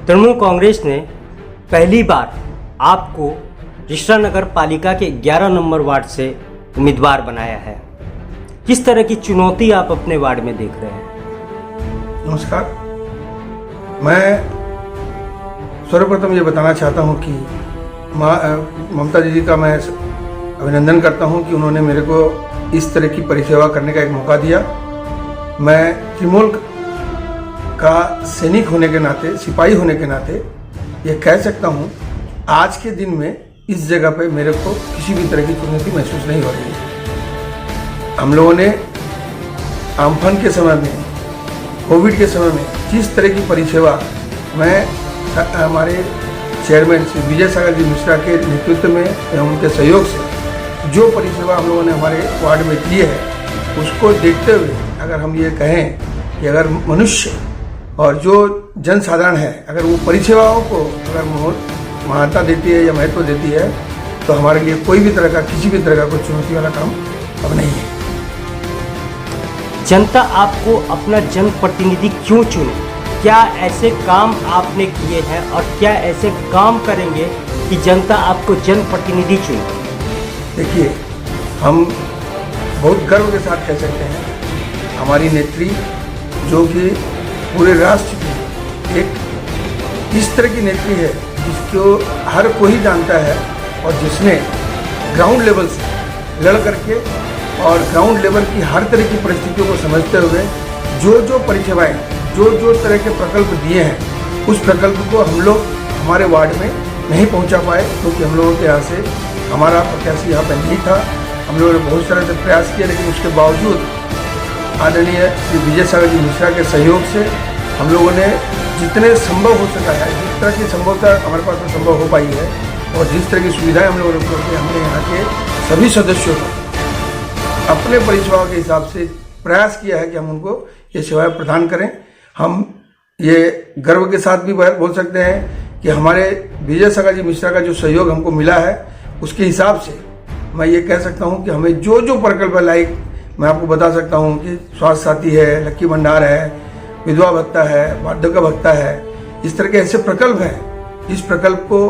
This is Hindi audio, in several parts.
तृणमूल कांग्रेस ने पहली बार आपको रिश्ता नगर पालिका के 11 नंबर वार्ड से उम्मीदवार बनाया है। किस तरह की चुनौती आप अपने वार्ड में देख रहे हैं? नमस्कार, मैं सर्वप्रथम ये बताना चाहता हूँ कि ममता दीदी का मैं अभिनंदन करता हूँ कि उन्होंने मेरे को इस तरह की परिसेवा करने का एक मौका दिया। मैं तृणमूल का सैनिक होने के नाते, सिपाही होने के नाते ये कह सकता हूँ आज के दिन में इस जगह पे मेरे को किसी भी तरह की चुनौती महसूस नहीं हो रही है। हम लोगों ने आम्फन के समय में, कोविड के समय में जिस तरह की परिसेवा मैं हमारे चेयरमैन श्री विजय सागर जी मिश्रा के नेतृत्व में एवं उनके सहयोग से जो परिसेवा हम लोगों ने हमारे वार्ड में की है, उसको देखते हुए अगर हम ये कहें कि अगर मनुष्य और जो जनसाधारण है अगर वो परिसेवाओं को अगर मान्यता देती है या महत्व देती है तो हमारे लिए कोई भी तरह का, किसी भी तरह का कोई चुनौती वाला काम अब नहीं है। जनता आपको अपना जनप्रतिनिधि क्यों चुने? क्या ऐसे काम आपने किए हैं और क्या ऐसे काम करेंगे कि जनता आपको जनप्रतिनिधि चुने? देखिए, हम बहुत गर्व के साथ कह सकते हैं हमारी नेत्री जो कि पूरे राष्ट्र की एक इस तरह की नेत्री है जिसको हर कोई जानता है और जिसने ग्राउंड लेवल से लड़ करके और ग्राउंड लेवल की हर तरह की परिस्थितियों को समझते हुए जो परिसेवाएं, जो तरह के प्रकल्प दिए हैं, उस प्रकल्प को हम लोग हमारे वार्ड में नहीं पहुंचा पाए क्योंकि हम लोगों के यहाँ से हमारा प्रत्याशी यहाँ पर नहीं था। हम लोगों ने बहुत सारे से प्रयास किए लेकिन उसके बावजूद आदरणीय श्री विजय सागर जी मिश्रा के सहयोग से हम लोगों ने जितने संभव हो सका है, जिस तरह की संभवता हमारे पास में संभव हो पाई है और जिस तरह की सुविधाएं हम लोगों ने उपलब्ध की, हमने यहाँ के सभी सदस्यों को अपने परिसेवाओं के हिसाब से प्रयास किया है कि हम उनको ये सेवाएं प्रदान करें। हम ये गर्व के साथ भी बोल सकते हैं कि हमारे विजय सागर जी मिश्रा का जो सहयोग हमको मिला है उसके हिसाब से मैं ये कह सकता हूँ कि हमें जो प्रकल्प लाइक मैं आपको बता सकता हूँ कि स्वास्थ्य साथी है, लक्की भंडार है, विधवा भत्ता है, वार्धक्य भत्ता है, इस तरह के ऐसे प्रकल्प हैं। इस प्रकल्प को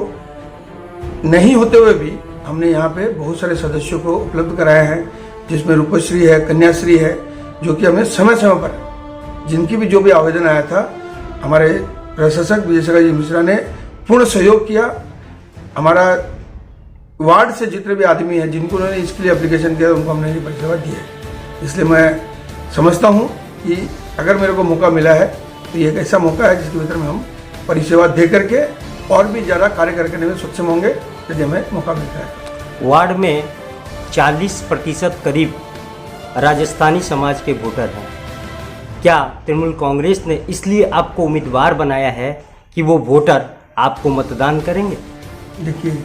नहीं होते हुए भी हमने यहाँ पे बहुत सारे सदस्यों को उपलब्ध कराए हैं जिसमें रूपश्री है, कन्याश्री है, जो कि हमें समय समय पर जिनकी भी जो भी आवेदन आया था हमारे प्रशासक विजय सागर जी मिश्रा ने पूर्ण सहयोग किया। हमारा वार्ड से जितने भी आदमी हैं जिनको उन्होंने इसके लिए एप्लीकेशन किया उनको हमने ये परिसेवा दी है। इसलिए मैं समझता हूँ कि अगर मेरे को मौका मिला है तो ये एक ऐसा मौका है जिसके भीतर में हम परिसेवा दे करके और भी ज़्यादा कार्य करने में सक्षम होंगे यदि हमें मौका मिलता है। वार्ड में 40% करीब राजस्थानी समाज के वोटर हैं। क्या तृणमूल कांग्रेस ने इसलिए आपको उम्मीदवार बनाया है कि वो वोटर आपको मतदान करेंगे? देखिए,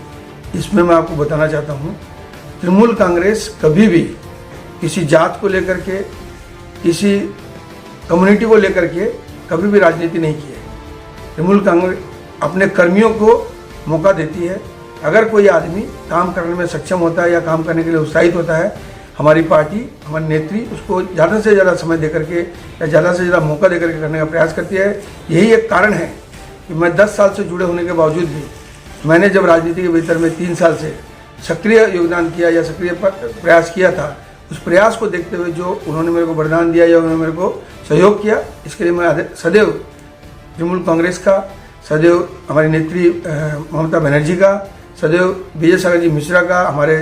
इसमें मैं आपको बताना चाहता हूँ तृणमूल कांग्रेस कभी भी किसी जात को लेकर के, किसी कम्युनिटी को लेकर के कभी भी राजनीति नहीं की है। तृणमूल कांग्रेस अपने कर्मियों को मौका देती है। अगर कोई आदमी काम करने में सक्षम होता है या काम करने के लिए उत्साहित होता है, हमारी पार्टी, हमारी नेत्री उसको ज़्यादा से ज़्यादा समय दे करके या ज़्यादा से ज़्यादा मौका दे करके करने का प्रयास करती है। यही एक कारण है कि मैं 10 साल से जुड़े होने के बावजूद भी मैंने जब राजनीति के भीतर में 3 साल से सक्रिय योगदान किया या सक्रिय प्रयास किया था, उस प्रयास को देखते हुए जो उन्होंने मेरे को वरदान दिया या उन्होंने मेरे को सहयोग किया, इसके लिए मैं सदैव तृणमूल कांग्रेस का, सदैव हमारी नेत्री ममता बनर्जी का, सदैव विजय सागर जी मिश्रा का, हमारे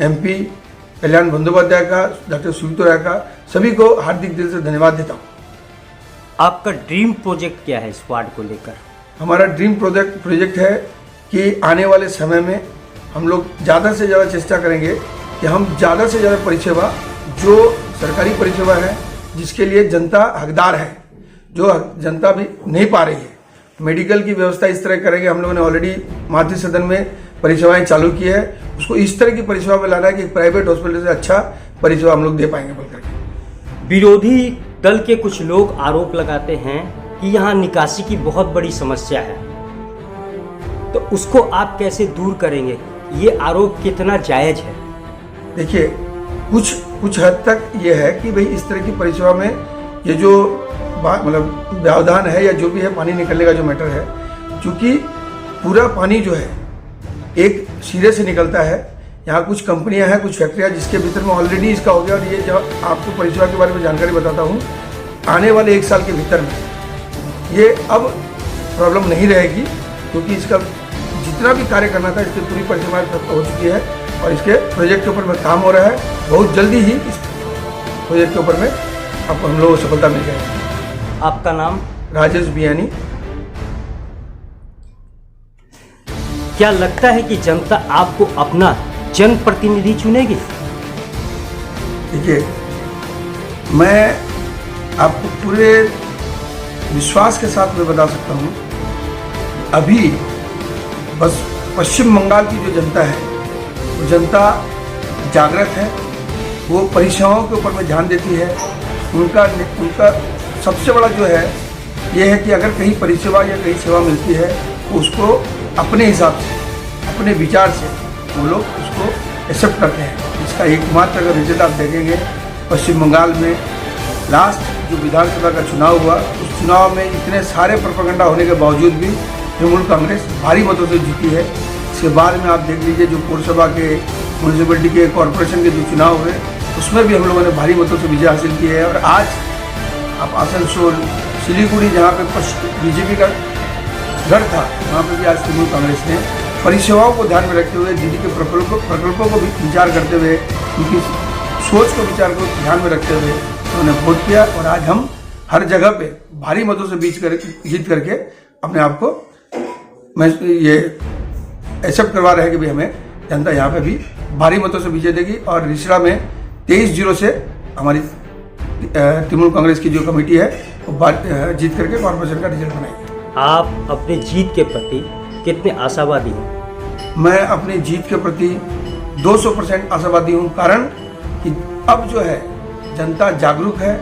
MP कल्याण बंदोपाध्याय का, डॉक्टर सुब्रतो राय का, सभी को हार्दिक दिल से धन्यवाद देता हूँ। आपका ड्रीम प्रोजेक्ट क्या है इस वार्ड को लेकर? हमारा ड्रीम प्रोजेक्ट है कि आने वाले समय में हम लोग ज़्यादा से ज़्यादा चेष्टा करेंगे कि हम ज़्यादा से ज़्यादा परिसेवा, जो सरकारी परिसेवा है जिसके लिए जनता हकदार है, जो जनता भी नहीं पा रही है, मेडिकल की व्यवस्था इस तरह करेंगे। हम लोगों ने ऑलरेडी मातृ सदन में परिसेवाएं चालू की है, उसको इस तरह की परिसेवा में लाना है कि प्राइवेट हॉस्पिटल से अच्छा परिसेवा हम लोग दे पाएंगे बोल करके। विरोधी दल के कुछ लोग आरोप लगाते हैं कि यहाँ निकासी की बहुत बड़ी समस्या है, तो उसको आप कैसे दूर करेंगे? ये आरोप कितना जायज है? देखिए, कुछ हद तक ये है कि भाई इस तरह की परिसेवा में ये जो मतलब व्यवधान है या जो भी है पानी निकलने का जो मैटर है, क्योंकि पूरा पानी जो है एक सिरे से निकलता है। यहाँ कुछ कंपनियां हैं, कुछ फैक्ट्रियां जिसके भीतर में ऑलरेडी इसका हो गया। और ये जब आपको परिसेवा के बारे में जानकारी बताता हूँ, आने वाले 1 साल के भीतर में ये अब प्रॉब्लम नहीं रहेगी, क्योंकि इसका जितना भी कार्य करना था इसकी पूरी परिसीमाएं हो चुकी है और इसके प्रोजेक्ट के ऊपर में काम हो रहा है। बहुत जल्दी ही इस प्रोजेक्ट के ऊपर में आपको हम लोगों को सफलता मिल जाएगी। आपका नाम? राजेश बियानी। क्या लगता है कि जनता आपको अपना जनप्रतिनिधि चुनेगी? देखिए, मैं आपको पूरे विश्वास के साथ में बता सकता हूँ, अभी बस पश्चिम बंगाल की जो जनता है वो जनता जागृत है, वो परिसेवाओं के ऊपर में ध्यान देती है। उनका सबसे बड़ा जो है ये है कि अगर कहीं परिसेवा या कहीं सेवा मिलती है तो उसको अपने हिसाब से, अपने विचार से वो लोग उसको एक्सेप्ट करते हैं। इसका एकमात्र अगर रिजल्ट आप देखेंगे, पश्चिम बंगाल में लास्ट जो विधानसभा का चुनाव हुआ, उस चुनाव में इतने सारे प्रोपेगेंडा होने के बावजूद भी तृणमूल कांग्रेस भारी मतों से जीती है। इसके बाद में आप देख लीजिए जो पौरसभा के, म्यूनसिपलिटी के, कॉरपोरेशन के जो चुनाव हुए उसमें भी हम लोगों ने भारी मतों से विजय हासिल की है। और आज आप आसनसोल, सिलीगुड़ी जहाँ पे बीजेपी का गढ़ था, वहाँ पर भी आज तृणमूल कांग्रेस ने परिसेवाओं को ध्यान में रखते हुए, दीदी के प्रकल्पों को भी विचार करते हुए, उनकी सोच को विचार को ध्यान में रखते हुए उन्होंने वोट किया। और आज हम हर जगह पे भारी मतों से जीत करके अपने आप को मैं ये एक्सेप्ट करवा रहे हैं कि भाई हमें जनता यहाँ पे भी भारी मतों से विजय देगी। और रिसड़ा में 23-0 से हमारी तृणमूल कांग्रेस की जो कमेटी है वो जीत करके कॉर्पोरेशन का रिजल्ट बनाएगी। आप अपने जीत के प्रति कितने आशावादी हैं? मैं अपनी जीत के प्रति 200% आशावादी हूँ। कारण कि अब जो है जनता जागरूक है,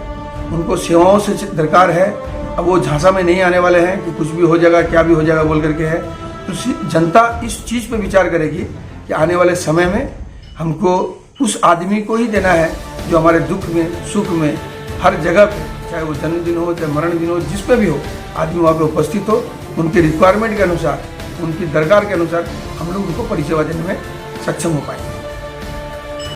उनको सेवाओं से दरकार है। अब वो झांसा में नहीं आने वाले हैं कि कुछ भी हो जाएगा, क्या भी हो जाएगा बोल करके है। तो जनता इस चीज़ पे विचार करेगी कि आने वाले समय में हमको उस आदमी को ही देना है जो हमारे दुख में, सुख में, हर जगह पे, चाहे वो जन्मदिन हो, चाहे मरण दिन हो, जिस पे भी हो, आदमी वहाँ पे उपस्थित हो। उनके रिक्वायरमेंट के अनुसार, उनकी दरकार के अनुसार हम लोग उनको परिसेवा देने में सक्षम हो पाएंगे।